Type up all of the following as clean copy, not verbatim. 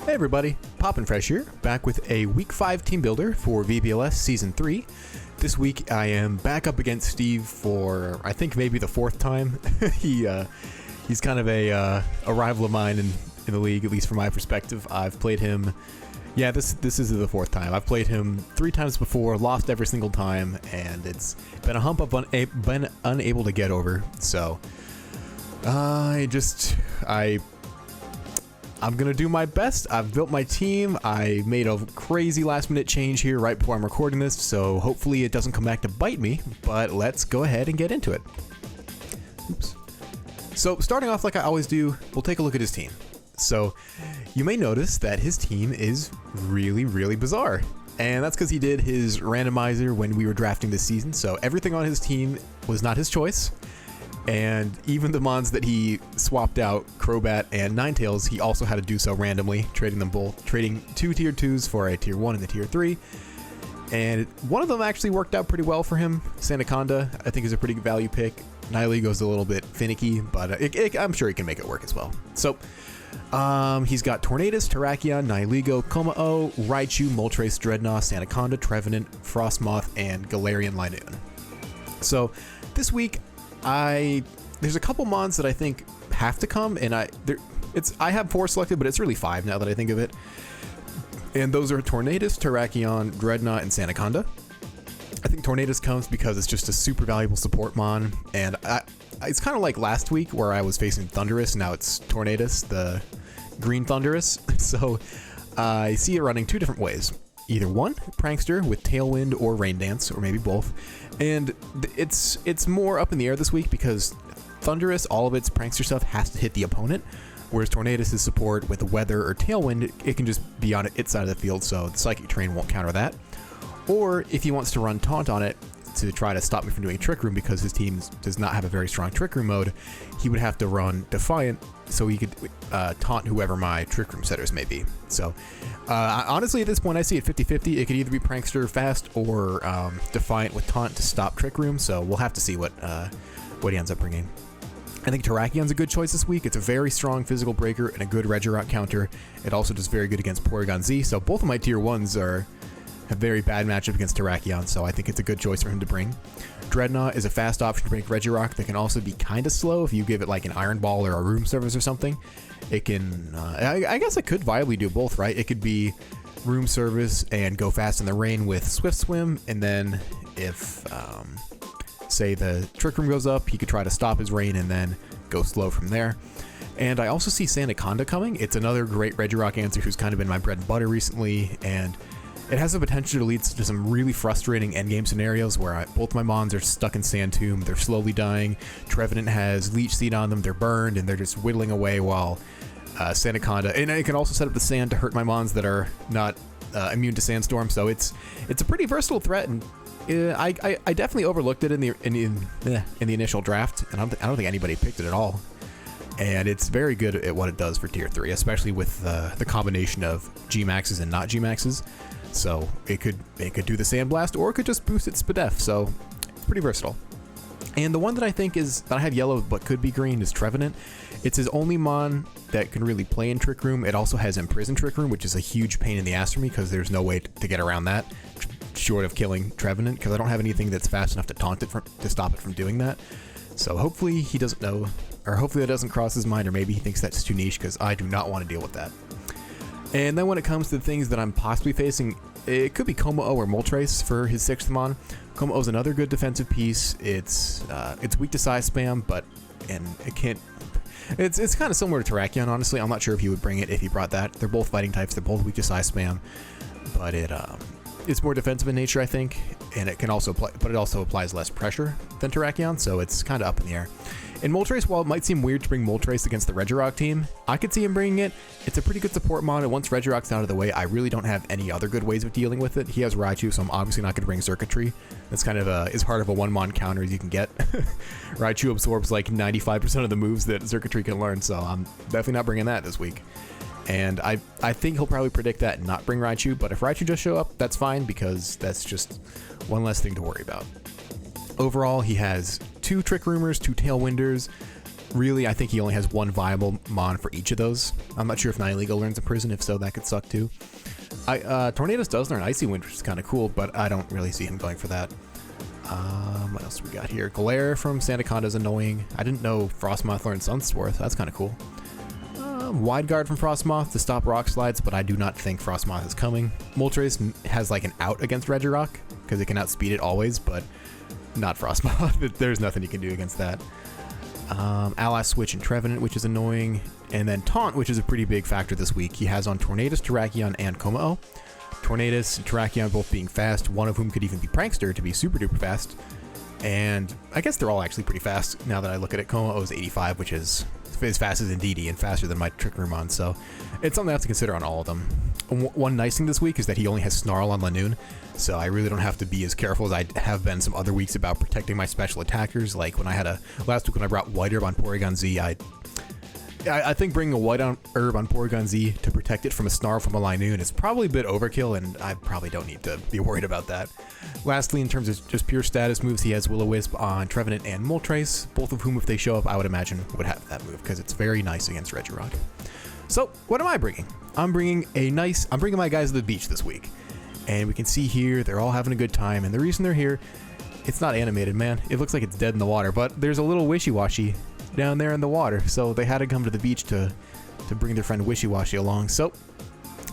Hey everybody, Poppin' Fresh here, back with a Week 5 team builder for VBL-S Season 3. This week I am back up against Steve for, I think, maybe the fourth time. He's kind of a rival of mine in the league, at least from my perspective. I've played him, yeah, this is the fourth time. I've played him 3 times before, lost every single time, and it's been a hump I've been unable to get over. So, I'm gonna do my best. I've built my team. I made a crazy last minute change here right before I'm recording this, so hopefully it doesn't come back to bite me, but let's go ahead and get into it. Oops. So starting off like I always do, we'll take a look at his team. So you may notice that his team is really bizarre, and that's because he did his randomizer when we were drafting this season, so everything on his team was not his choice. And even the mons that he swapped out, Crobat and Ninetales, he also had to do so randomly, trading them both, trading 2 tier 2s for a tier 1 and a tier 3. And one of them actually worked out pretty well for him. Sandaconda, I think, is a pretty good value pick. Nihilego a little bit finicky, but I'm sure he can make it work as well. So, he's got Tornadus, Terrakion, Nihilego, Kommo-o, Raichu, Moltres, Dreadnought, Sandaconda, Trevenant, Frostmoth, and Galarian Linoon. So, this week, there's a couple mons that I think have to come, and I have 4 selected, but it's really 5 now that I think of it. And those are Tornadus, Terrakion, Dreadnought, and Sandaconda. I think Tornadus comes because it's just a super valuable support mon, and it's kind of like last week where I was facing Thundurus, now it's Tornadus, the green Thundurus. So I see it running 2 different ways. Either one, Prankster with Tailwind or Rain Dance, or maybe both. And it's more up in the air this week because Thundurus, all of its Prankster stuff has to hit the opponent, whereas Tornadus' support with Weather or Tailwind, it can just be on its side of the field, so the Psychic Terrain won't counter that. Or if he wants to run Taunt on it to try to stop me from doing Trick Room because his team does not have a very strong Trick Room mode, he would have to run Defiant so he could taunt whoever my Trick Room setters may be. So honestly, at this point, I see it 50-50. It could either be Prankster fast or Defiant with Taunt to stop Trick Room, so we'll have to see what he ends up bringing. I think Terrakion's a good choice this week. It's a very strong physical breaker and a good Regirock counter. It also does very good against Porygon Z, so both of my tier 1s have very bad matchup against Terrakion, so I think it's a good choice for him to bring. Dreadnought is a fast option to bring Regirock that can also be kind of slow if you give it like an Iron Ball or a Room Service or something. It can, I guess it could viably do both, right? It could be Room Service and go fast in the rain with Swift Swim, and then if, say the Trick Room goes up, he could try to stop his rain and then go slow from there. And I also see Sandaconda coming. It's another great Regirock answer who's kind of been my bread and butter recently, and it has the potential to lead to some really frustrating endgame scenarios where both my mons are stuck in Sand Tomb, they're slowly dying, Trevenant has Leech Seed on them, they're burned, and they're just whittling away while Sandaconda, and it can also set up the sand to hurt my mons that are not immune to Sandstorm, so it's a pretty versatile threat, and I definitely overlooked it in the initial draft, and I don't think anybody picked it at all. And it's very good at what it does for tier 3, especially with the combination of G-Maxes and not G-Maxes. So it could do the Sandblast, or it could just boost its Spadef, so it's pretty versatile. And the one that I think that I have yellow but could be green is Trevenant. It's his only mon that can really play in Trick Room. It also has Imprison Trick Room, which is a huge pain in the ass for me because there's no way to get around that, short of killing Trevenant, because I don't have anything that's fast enough to taunt it to stop it from doing that. So hopefully he doesn't know, or hopefully that doesn't cross his mind, or maybe he thinks that's too niche, because I do not want to deal with that. And then when it comes to the things that I'm possibly facing, it could be Kommo-o or Moltres for his 6th mon. Kommo-o is another good defensive piece. It's weak to Size Spam, it's kind of similar to Terrakion, honestly. I'm not sure if he would bring it if he brought that. They're both fighting types. They're both weak to Size Spam, but it's more defensive in nature, I think, and it also applies less pressure than Terrakion, so it's kind of up in the air. And Moltres, while it might seem weird to bring Moltres against the Regirock team, I could see him bringing it. It's a pretty good support mon, and once Regirock's out of the way, I really don't have any other good ways of dealing with it. He has Raichu, so I'm obviously not going to bring Circuitry. That's kind of as hard of a 1-mon counter as you can get. Raichu absorbs like 95% of the moves that Circuitry can learn, so I'm definitely not bringing that this week. And I think he'll probably predict that and not bring Raichu, but if Raichu does show up, that's fine, because that's just one less thing to worry about. Overall, he has 2 Trick Roomers, 2 Tailwinders, really, I think he only has one viable mon for each of those. I'm not sure if Nihilego learns Imprison. If so, that could suck too. Tornadus does learn Icy Wind, which is kind of cool, but I don't really see him going for that. What else we got here? Glare from Sandaconda is annoying. I didn't know Frostmoth learned Sunsworth. That's kind of cool. Wide Guard from Frostmoth to stop rock slides, but I do not think Frostmoth is coming. Moltres has like an out against Regirock because it can outspeed it always, but not Frostmoth. There's nothing you can do against that. Ally Switch and Trevenant, which is annoying. And then Taunt, which is a pretty big factor this week. He has on Tornadus, Terrakion, and Komao. Tornadus and Terrakion both being fast, one of whom could even be Prankster to be super duper fast. And I guess they're all actually pretty fast now that I look at it. Komao is 85, which is as fast as Indeedee and faster than my Trick Room on, so it's something I have to consider on all of them. One nice thing this week is that he only has Snarl on Lanoon, so I really don't have to be as careful as I have been some other weeks about protecting my special attackers. Like when I had last week when I brought White Herb on Porygon Z, I think bringing a White Herb on Porygon Z to protect it from a Snarl from a Linoon is probably a bit overkill, and I probably don't need to be worried about that. Lastly, in terms of just pure status moves, he has Will-O-Wisp on Trevenant and Moltres, both of whom, if they show up, I would imagine would have that move because it's very nice against Regirock. So, what am I bringing? I'm bringing my guys to the beach this week, and we can see here they're all having a good time, and the reason they're here, it's not animated, man. It looks like it's dead in the water, but there's a little Wishiwashi down there in the water, so they had to come to the beach to bring their friend Wishiwashi along. So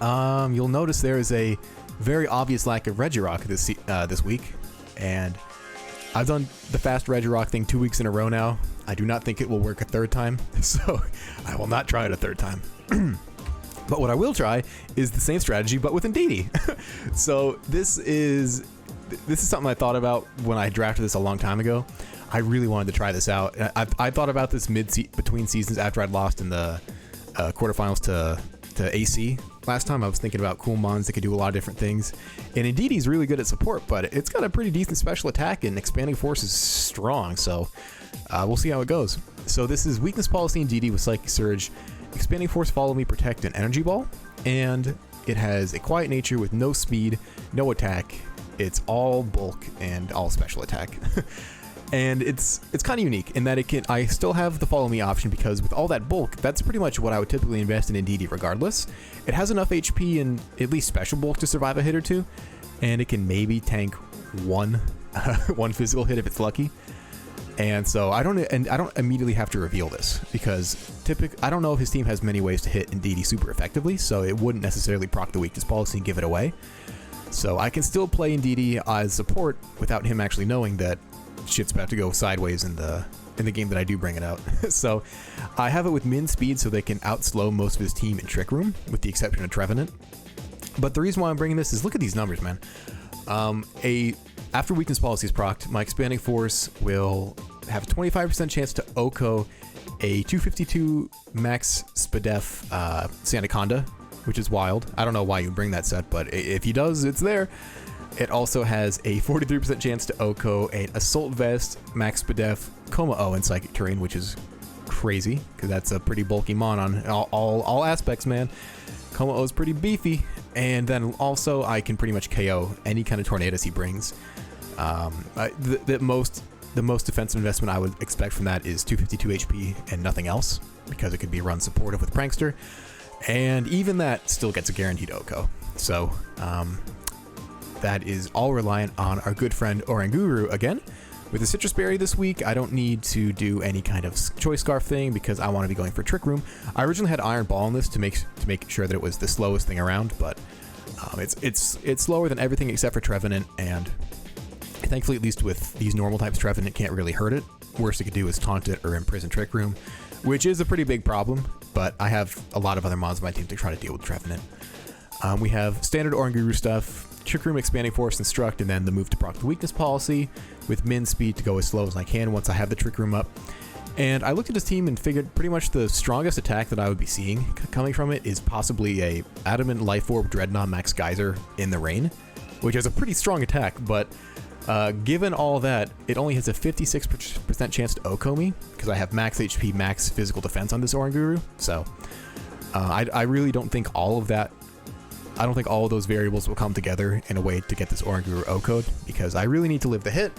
you'll notice there is a very obvious lack of Regirock this week, and I've done the fast Regirock thing 2 weeks in a row now. I do not think it will work a third time, so I will not try it a third time. But what I will try is the same strategy but with Indeedee. So this is something I thought about when I drafted this a long time ago. I really wanted to try this out. I thought about this between seasons after I'd lost in the quarterfinals to AC last time. I was thinking about cool mons that could do a lot of different things. And Indeedee's really good at support, but it's got a pretty decent special attack, and Expanding Force is strong, so we'll see how it goes. So this is Weakness Policy Indeedee with Psychic Surge, Expanding Force, Follow Me, Protect, and Energy Ball. And it has a Quiet Nature with no speed, no attack. It's all bulk and all special attack. And it's kind of unique in that I still have the Follow Me option because with all that bulk, that's pretty much what I would typically invest in Indeedee regardless. It has enough HP and at least special bulk to survive a hit or two, and it can maybe tank one physical hit if it's lucky. And so I don't immediately have to reveal this because I don't know if his team has many ways to hit Indeedee super effectively, so it wouldn't necessarily proc the Weakness Policy and give it away. So I can still play Indeedee as support without him actually knowing that shit's about to go sideways in the game that I do bring it out. So I have it with min speed so they can outslow most of his team in Trick Room, with the exception of Trevenant. But the reason why I'm bringing this is look at these numbers, man. After Weakness Policy is procced, my Expanding Force will have a 25% chance to OHKO a 252 max SPDEF Sandaconda, which is wild. I don't know why you bring that set, but if he does, it's there. It also has a 43% chance to OHKO an Assault Vest, Max SPDEF, Komao, and Psychic Terrain, which is crazy, because that's a pretty bulky mon on all aspects, man. Komao is pretty beefy, and then also I can pretty much KO any kind of Tornadus he brings. The most defensive investment I would expect from that is 252 HP and nothing else, because it could be run supportive with Prankster, and even that still gets a guaranteed OHKO. So, that is all reliant on our good friend Oranguru again. With the Citrus Berry this week, I don't need to do any kind of Choice Scarf thing because I want to be going for Trick Room. I originally had Iron Ball on this to make sure that it was the slowest thing around, but it's slower than everything except for Trevenant, and thankfully, at least with these normal types, Trevenant can't really hurt it. Worst it could do is taunt it or imprison Trick Room, which is a pretty big problem, but I have a lot of other mons on my team to try to deal with Trevenant. We have standard Oranguru stuff, Trick Room, Expanding Force, Instruct, and then the move to proc the Weakness Policy with min speed to go as slow as I can once I have the Trick Room up. And I looked at his team and figured pretty much the strongest attack that I would be seeing coming from it is possibly a Adamant Life Orb Dreadnought Max Geyser in the rain, which is a pretty strong attack, but given all that, it only has a 56% chance to OHKO me because I have max HP, max physical defense on this Oranguru. So I really don't think all of that. I don't think all of those variables will come together in a way to get this Oranguru OHKO'd because I really need to live the hit.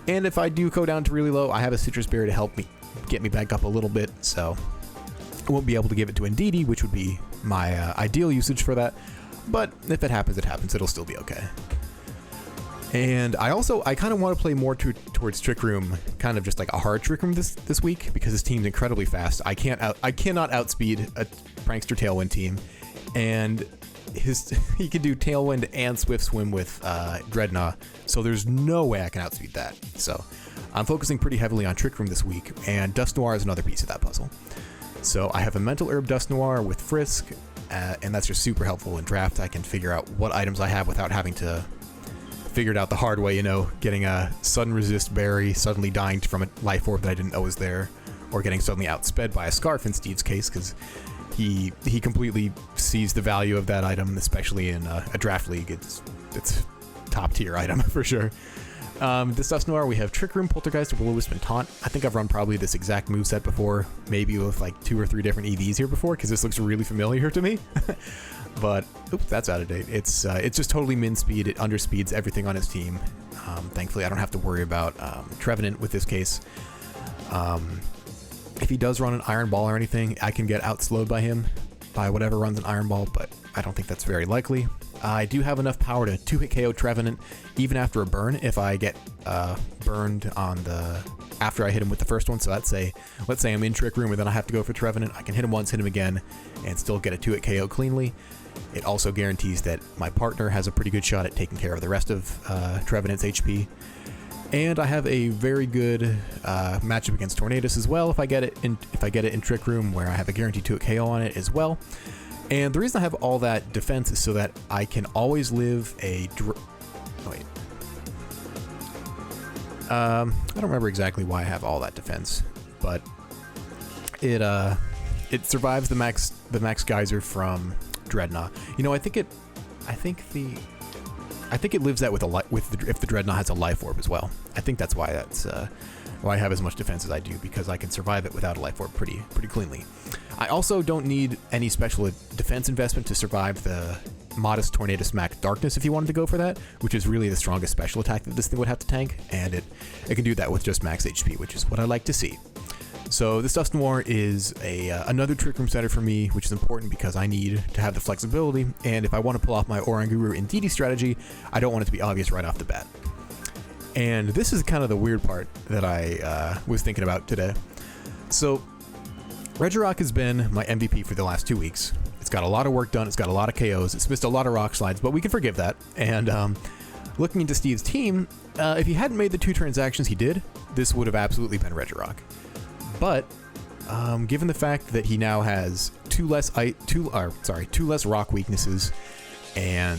And if I do go down to really low, I have a Citrus Berry to help me get me back up a little bit, so I won't be able to give it to Ndidi, which would be my ideal usage for that. But if it happens, it happens. It'll still be okay. And I kind of want to play more towards Trick Room, kind of just like a hard Trick Room this week, because his team's incredibly fast. I cannot outspeed a Prankster Tailwind team, and he can do Tailwind and Swift Swim with Dreadnought, so there's no way I can outspeed that. So I'm focusing pretty heavily on Trick Room this week, and Dust Noir is another piece of that puzzle. So I have a Mental Herb Dust Noir with Frisk, and that's just super helpful in draft. I can figure out what items I have without having to figure it out the hard way, getting a sudden resist berry, suddenly dying from a life orb that I didn't know was there, or getting suddenly outsped by a scarf in Steve's case, because he completely sees the value of that item, especially in a draft league. It's top tier item for sure. This Dust Noir, we have Trick Room, Poltergeist, Will-O-Wisp, and Taunt. I think I've run probably this exact moveset before, maybe with like 2 or 3 different EVs here before, because this looks really familiar to me. But, oops, that's out of date. It's just totally min speed. It underspeeds everything on his team. Thankfully, I don't have to worry about Trevenant with this case. If he does run an Iron Ball or anything, I can get outslowed by him, by whatever runs an Iron Ball, but I don't think that's very likely. I do have enough power to 2-hit KO Trevenant, even after a burn, if I get burned on after I hit him with the first one. So let's say I'm in Trick Room and then I have to go for Trevenant. I can hit him once, hit him again, and still get a 2-hit KO cleanly. It also guarantees that my partner has a pretty good shot at taking care of the rest of Trevenant's HP. And I have a very good matchup against Tornadus as well if I get it in Trick Room, where I have a guaranteed 2-hit KO on it as well. And the reason I have all that defense is so that I can always live I don't remember exactly why I have all that defense, but it survives the max geyser from Dreadnought. I think it lives that if the Dreadnought has a life orb as well. I think that's why I have as much defense as I do, because I can survive it without a life orb pretty cleanly. I also don't need any special defense investment to survive the modest Tornadus Max Darkness if you wanted to go for that, which is really the strongest special attack that this thing would have to tank, and it can do that with just max HP, which is what I like to see. So this Dust Noir is another Trick Room setter for me, which is important because I need to have the flexibility, and if I want to pull off my Oranguru Ndidi strategy, I don't want it to be obvious right off the bat. And this is kind of the weird part that I was thinking about today. So Regirock has been my MVP for the last 2 weeks. It's got a lot of work done, it's got a lot of KOs, it's missed a lot of rock slides, but we can forgive that. And looking into Steve's team, if he hadn't made the 2 transactions he did, this would have absolutely been Regirock. But given the fact that he now has two less rock weaknesses and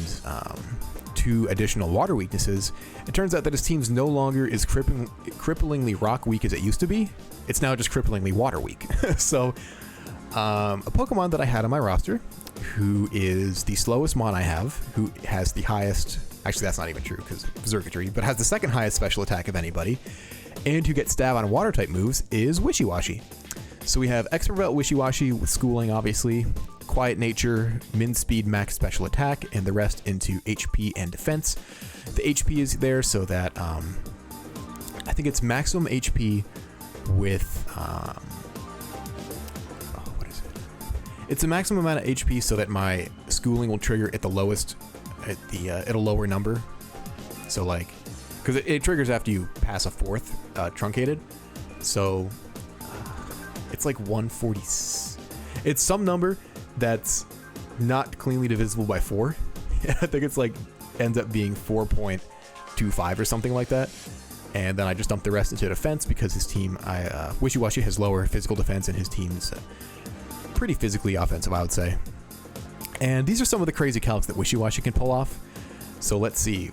2 additional water weaknesses, it turns out that his team's no longer as cripplingly rock weak as it used to be. It's now just cripplingly water weak. So a Pokemon that I had on my roster, who is the slowest Mon I have, who has the highest, actually that's not even true because Circuitry, but has the 2nd highest special attack of anybody, and who gets stab on water type moves, is Wishiwashi. So we have Expert Belt Wishiwashi with Schooling, obviously, Quiet Nature, Min Speed, Max Special Attack, and the rest into HP and Defense. The HP is there so that I think it's maximum HP with what is it? It's a maximum amount of HP so that my Schooling will trigger at the lowest, at a lower number. So like, because it triggers after you pass a 4th truncated. So it's like 140. It's some number that's not cleanly divisible by 4. I think it's like ends up being 4.25 or something like that. And then I just dump the rest into defense because his team, Wishiwashi has lower physical defense and his team's pretty physically offensive, I would say. And these are some of the crazy calcs that Wishiwashi can pull off. So let's see.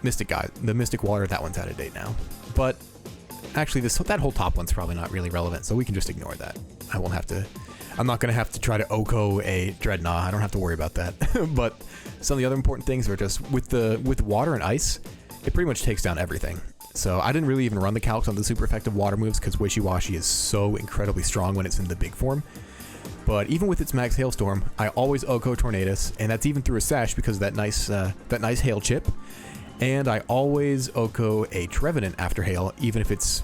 Mystic Guy, the Mystic Water, that one's out of date now. But actually, that whole top one's probably not really relevant, so we can just ignore that. I'm not going to have to try to OHKO a Dreadnought. I don't have to worry about that. But some of the other important things are just with water and ice, it pretty much takes down everything. So I didn't really even run the calcs on the super effective water moves because Wishiwashi is so incredibly strong when it's in the big form. But even with its max Hailstorm, I always OHKO Tornadus, and that's even through a Sash because of that nice Hail chip. And I always OHKO a Trevenant after Hail, even if it's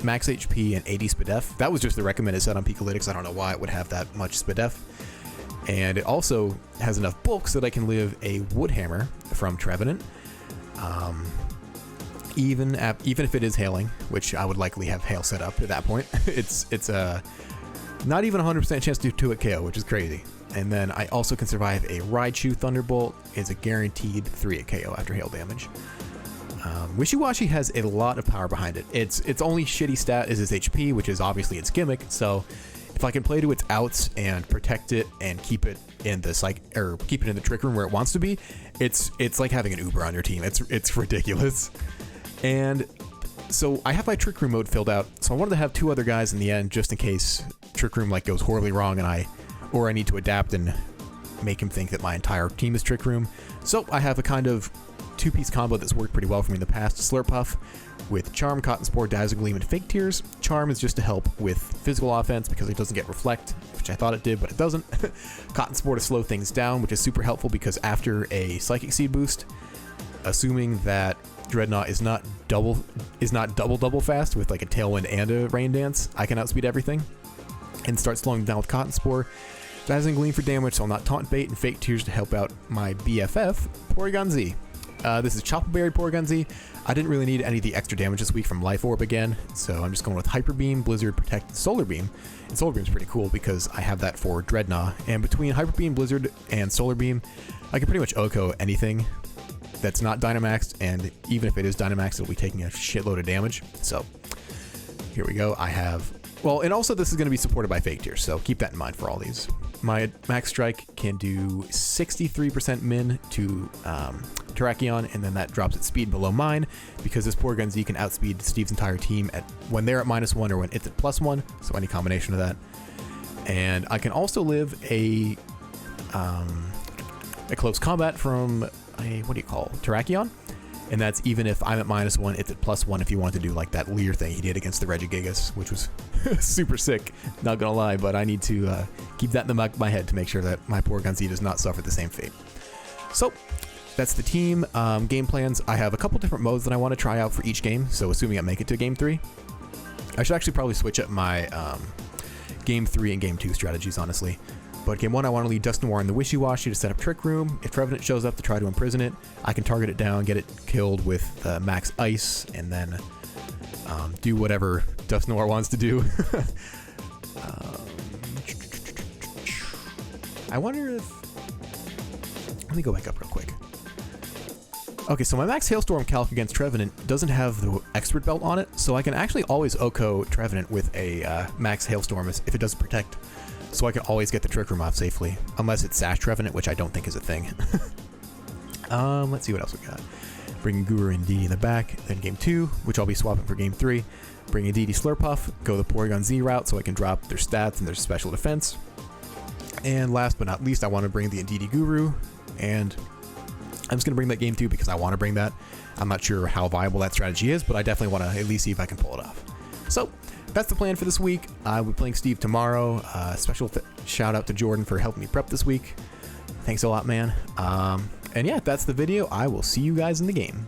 max HP and 80 SPDF. That was just the recommended set on Picolytics. I don't know why it would have that much SPDF. And it also has enough bulk so that I can live a Wood Hammer from Trevenant. Even if it is hailing, which I would likely have hail set up at that point. it's not even 100% chance to do 2-hit KO, which is crazy. And then I also can survive a Raichu Thunderbolt. It's a guaranteed 3-hit KO after hail damage. Wishiwashi has a lot of power behind it. Its only shitty stat is its HP, which is obviously its gimmick. So if I can play to its outs and protect it and keep it in the keep it in the trick room where it wants to be, it's like having an Uber on your team. It's ridiculous. And so I have my trick room mode filled out. So I wanted to have 2 other guys in the end, just in case trick room goes horribly wrong and I need to adapt and make him think that my entire team is trick room. So I have a kind of 2-piece combo that's worked pretty well for me in the past. Slurpuff with Charm, Cotton Spore, Dazzle Gleam, and Fake Tears. Charm is just to help with physical offense because it doesn't get Reflect, which I thought it did, but it doesn't. Cotton Spore to slow things down, which is super helpful because after a Psychic Seed boost, assuming that Dreadnought is not double fast with a Tailwind and a Rain Dance, I can outspeed everything and start slowing them down with Cotton Spore. Dazzling Gleam for damage, so I'll not Taunt Bait, and Fake Tears to help out my BFF, Porygon Z. This is Choppleberry Porygon Z. I didn't really need any of the extra damage this week from Life Orb again, so I'm just going with Hyper Beam, Blizzard, Protect, and Solar Beam. And Solar Beam's pretty cool because I have that for Dreadnought, and between Hyper Beam, Blizzard, and Solar Beam, I can pretty much OHKO anything that's not Dynamaxed, and even if it is Dynamaxed, it'll be taking a shitload of damage. So here we go. I have... Well, and also this is going to be supported by Fake Tears, so keep that in mind for all these. My Max Strike can do 63% min to Terrakion, and then that drops its speed below mine, because this Porygon Z can outspeed Steve's entire team when they're at -1 or when it's at +1, so any combination of that. And I can also live a close combat from Terrakion, and that's even if I'm at -1, it's at +1 if you want to do that Leer thing he did against the Regigigas, which was super sick, not gonna lie, but I need to keep that in the back of my head to make sure that my Porygon Z does not suffer the same fate. So that's the team. Game plans, I have a couple different modes that I want to try out for each game, so assuming I make it to Game 3. I should actually probably switch up my Game 3 and Game 2 strategies, honestly. But Game 1, I want to lead Dusknoir in the Wishiwashi to set up Trick Room. If Trevenant shows up to try to imprison it, I can target it down, get it killed with Max Ice, and then do whatever Dusknoir wants to do. I wonder if... Let me go back up real quick. Okay, so my Max Hailstorm calc against Trevenant doesn't have the Expert Belt on it, so I can actually always OHKO Trevenant with a Max Hailstorm if it doesn't protect. So I can always get the Trick Room off safely, unless it's Sash Trevenant, which I don't think is a thing. Let's see what else we got. Bring Guru and Didi in the back, then Game 2, which I'll be swapping for Game 3. Bring a Didi Slurpuff, go the Porygon Z route so I can drop their stats and their special defense. And last but not least, I want to bring the Didi Guru, and I'm just going to bring that Game 2 because I want to bring that. I'm not sure how viable that strategy is, but I definitely want to at least see if I can pull it off. So that's the plan for this week. I'll be playing Steve tomorrow. Special shout out to Jordan for helping me prep this week. Thanks a lot, man. And yeah, that's the video. I will see you guys in the game.